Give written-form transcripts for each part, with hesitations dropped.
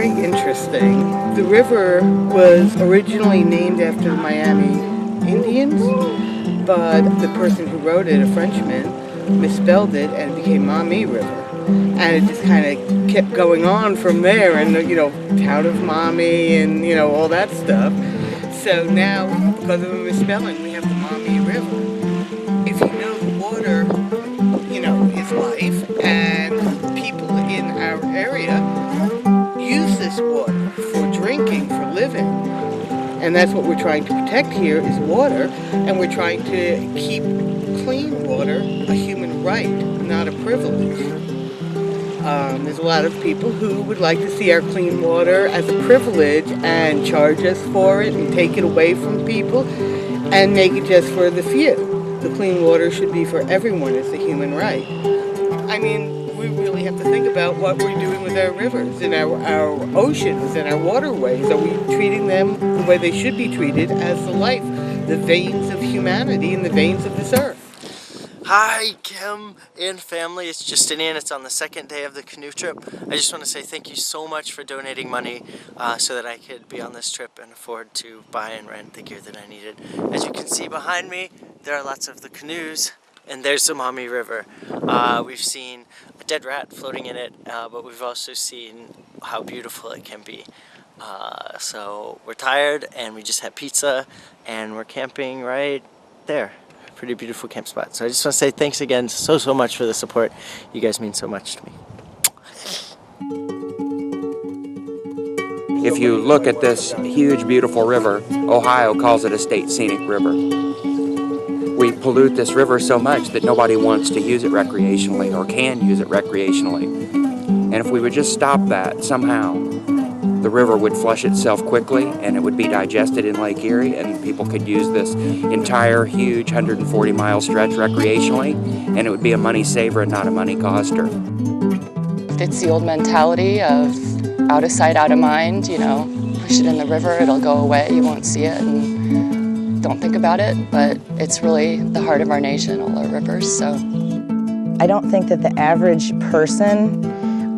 very interesting. The river was originally named after the Miami Indians, but the person who wrote it, a Frenchman, misspelled it and it became Maumee River. And it just kind of kept going on from there, and town of Maumee and all that stuff. So now, because of a misspelling, we have the Maumee River. If you know the water, is life, and people in our area use this water for drinking, for living. And that's what we're trying to protect here is water, and we're trying to keep clean water a human right, not a privilege. There's a lot of people who would like to see our clean water as a privilege and charge us for it and take it away from people and make it just for the few. The clean water should be for everyone as a human right. I mean, we really have to think about what we're doing with our rivers and our oceans and our waterways. Are we treating them the way they should be treated as the life, the veins of humanity and the veins of this earth? Hi, Kim and family. It's Justinian. It's on the second day of the canoe trip. I just want to say thank you so much for donating money so that I could be on this trip and afford to buy and rent the gear that I needed. As you can see behind me, there are lots of the canoes, and there's the Maumee River. We've seen a dead rat floating in it, but we've also seen how beautiful it can be. So we're tired, and we just had pizza, and we're camping right there. Pretty beautiful camp spot. So I just want to say thanks again so much for the support. You guys mean so much to me. If you look at this huge, beautiful river, Ohio calls it a state scenic river. We pollute this river so much that nobody wants to use it recreationally or can use it recreationally. And if we would just stop that somehow, the river would flush itself quickly and it would be digested in Lake Erie, and people could use this entire huge 140-mile stretch recreationally, and it would be a money saver and not a money coster. It's the old mentality of out of sight, out of mind, push it in the river, it'll go away, you won't see it, and don't think about it, but it's really the heart of our nation, all our rivers, so. I don't think that the average person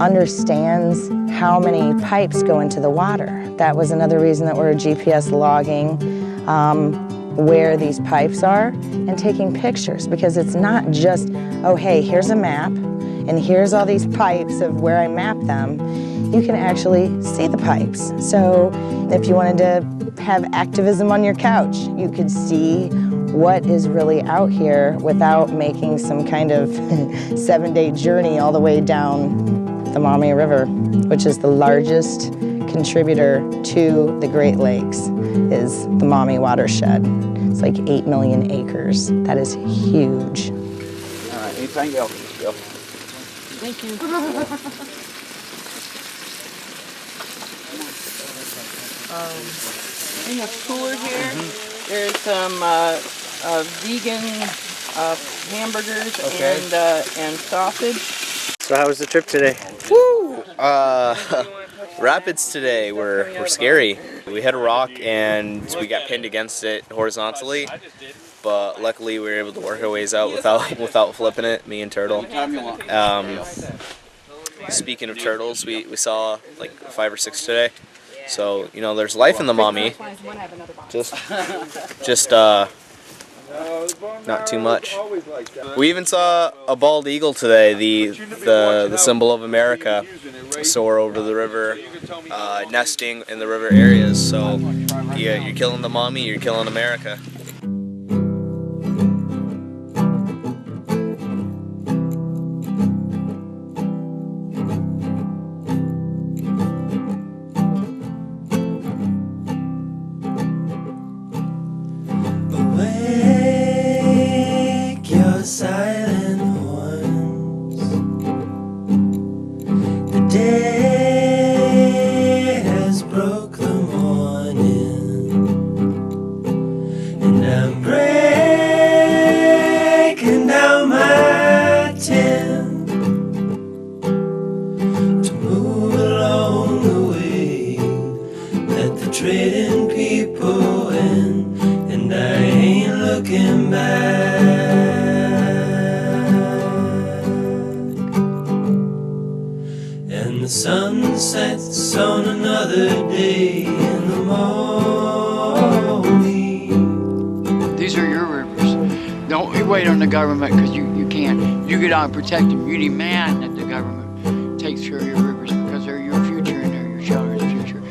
understands how many pipes go into the water. That was another reason that we're GPS logging where these pipes are and taking pictures, because it's not just, oh hey, here's a map and here's all these pipes of where I mapped them. You can actually see the pipes. So if you wanted to have activism on your couch, you could see what is really out here without making some kind of 7-day journey all the way down the Maumee River, which is the largest contributor to the Great Lakes, is the Maumee watershed. It's like 8 million acres. That is huge. All right, anything else, Bill? Thank you. In the cooler here, there's some vegan hamburgers and sausage. So how was the trip today? Woo! Rapids today were scary. We hit a rock and we got pinned against it horizontally, but luckily we were able to work our ways out without flipping it, me and Turtle. Speaking of turtles, we saw like 5 or 6 today. So, there's life in the Maumee. Just not too much. We even saw a bald eagle today, the symbol of America, soar over the river, nesting in the river areas. So yeah, you're killing the Maumee, you're killing America. Silent horns. The day has broke the morning, and I'm breaking down my tent to move along the way that the trading people went, and I ain't looking back. The sun's sets on another day in the Maumee. These are your rivers. Don't wait on the government, because you can't. You get out and protect them. You demand that the government takes care of your rivers, because they're your future and they're your children's future.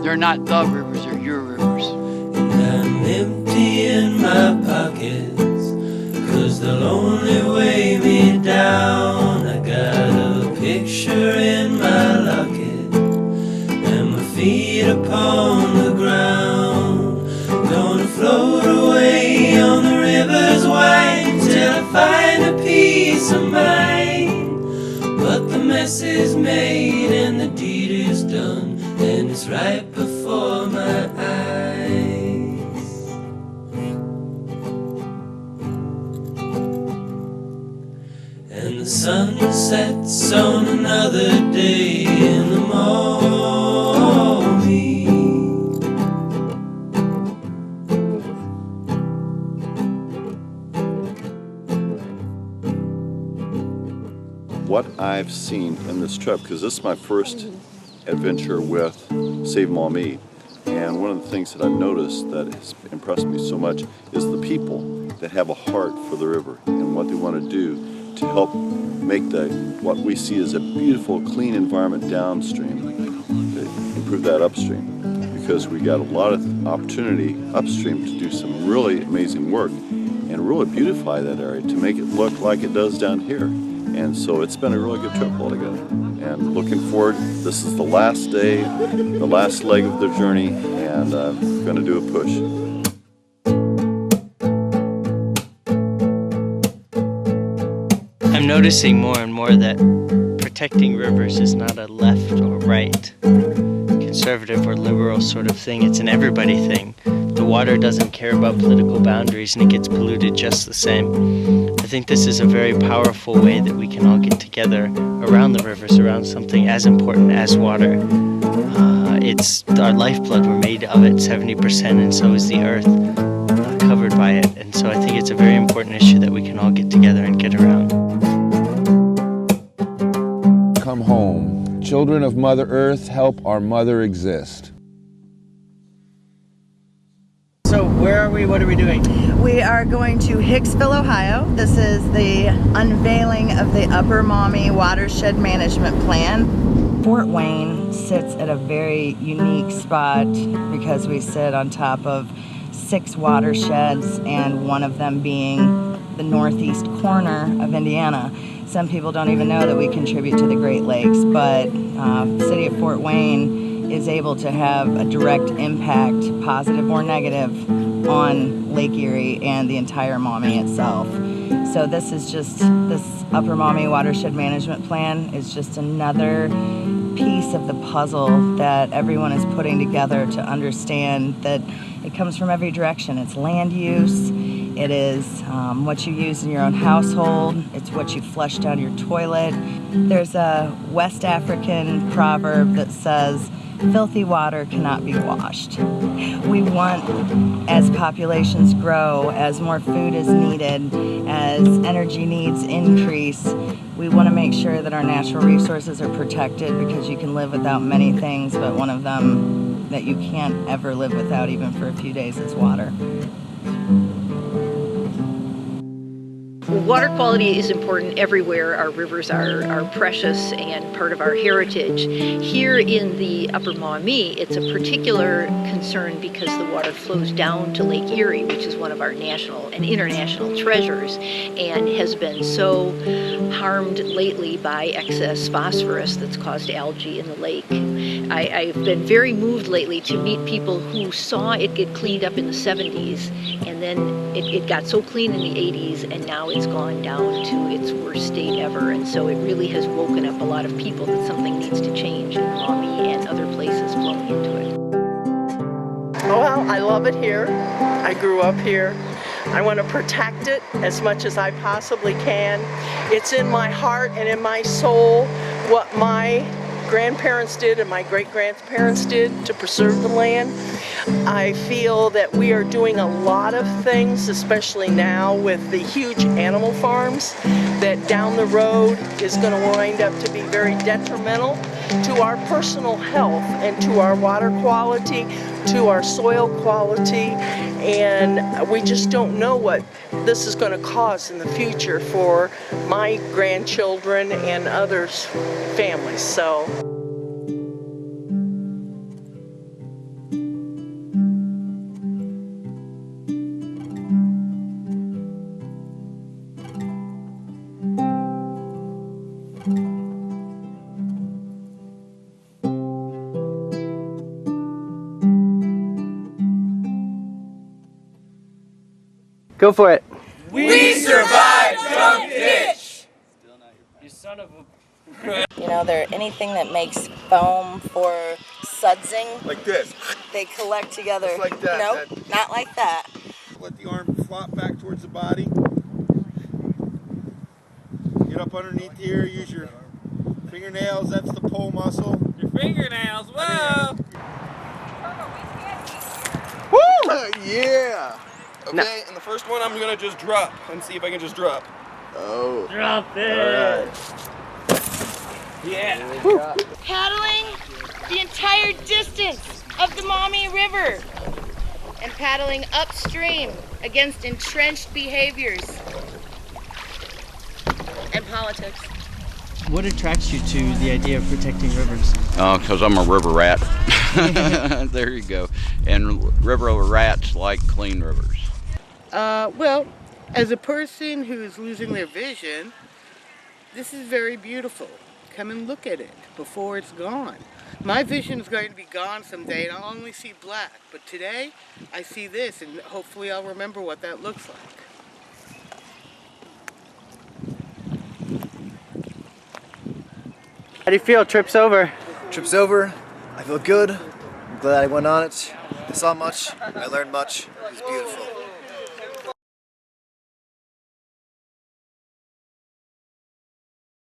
They're not the rivers, they're your rivers. And I'm empty in my pockets, 'cause they'll only weigh me down. I got a picture in my locket and my feet upon the ground. Gonna float away on the river's wine till I find a peace of mind. But the mess is made and the deed is done, and it's right before my eyes. And the sun sets on another day in the Maumee. What I've seen in this trip, because this is my first adventure with Save Maumee, and one of the things that I've noticed that has impressed me so much is the people that have a heart for the river and what they want to do to help make what we see as a beautiful, clean environment downstream, to improve that upstream, because we got a lot of opportunity upstream to do some really amazing work and really beautify that area to make it look like it does down here. And so it's been a really good trip altogether. And looking forward, this is the last day, the last leg of the journey, and I'm going to do a push. I'm noticing more and more that protecting rivers is not a left or right, conservative or liberal sort of thing. It's an everybody thing. The water doesn't care about political boundaries, and it gets polluted just the same. I think this is a very powerful way that we can all get together around the rivers, around something as important as water. It's our lifeblood. We're made of it 70%, and so is the earth, covered by it. And so I think it's a very important issue that we can all get together and get around. Come home. Children of Mother Earth, help our mother exist. So where are we? What are we doing? We are going to Hicksville, Ohio. This is the unveiling of the Upper Maumee Watershed Management Plan. Fort Wayne sits at a very unique spot because we sit on top of 6 watersheds, and one of them being the northeast corner of Indiana. Some people don't even know that we contribute to the Great Lakes, but the city of Fort Wayne is able to have a direct impact, positive or negative, on Lake Erie and the entire Maumee itself. So this Upper Maumee Watershed Management Plan is just another piece of the puzzle that everyone is putting together to understand that it comes from every direction. It's land use, it is what you use in your own household, it's what you flush down your toilet. There's a West African proverb that says, filthy water cannot be washed. We want, as populations grow, as more food is needed, as energy needs increase, we want to make sure that our natural resources are protected, because you can live without many things, but one of them that you can't ever live without, even for a few days, is water. Water quality is important everywhere. Our rivers are precious and part of our heritage. Here in the Upper Maumee, it's a particular concern because the water flows down to Lake Erie, which is one of our national and international treasures, and has been so harmed lately by excess phosphorus that's caused algae in the lake. I've been very moved lately to meet people who saw it get cleaned up in the 70s, and then it got so clean in the 80s, and now it's gone down to its worst state ever. And so it really has woken up a lot of people that something needs to change in Maumee and other places flowing into it. Well, I love it here. I grew up here. I want to protect it as much as I possibly can. It's in my heart and in my soul what my grandparents did and my great-grandparents did to preserve the land. I feel that we are doing a lot of things, especially now with the huge animal farms, that down the road is going to wind up to be very detrimental. to our personal health and to our water quality, to our soil quality, and we just don't know what this is going to cause in the future for my grandchildren and others' families. So. Go for it. We survived Drunk Ditch! You son of a... You know, they're anything that makes foam for sudsing. Like this. They collect together. Just like that. Nope, not like that. Let the arm flop back towards the body. Get up underneath here, use your fingernails, that's the pull muscle. Your fingernails, whoa! Woo! Yeah! Okay, No. and the first one I'm gonna just drop and see if I can just drop. Oh. Drop it! Alright. Yeah! Paddling the entire distance of the Maumee River and paddling upstream against entrenched behaviors and politics. What attracts you to the idea of protecting rivers? Because I'm a river rat. There you go. And river rats like clean rivers. Well, as a person who's losing their vision, this is very beautiful. Come and look at it before it's gone. My vision is going to be gone someday and I'll only see black. But today, I see this and hopefully I'll remember what that looks like. How do you feel? Trip's over. Trip's over. I feel good. I'm glad I went on it. I saw much. I learned much. It was beautiful.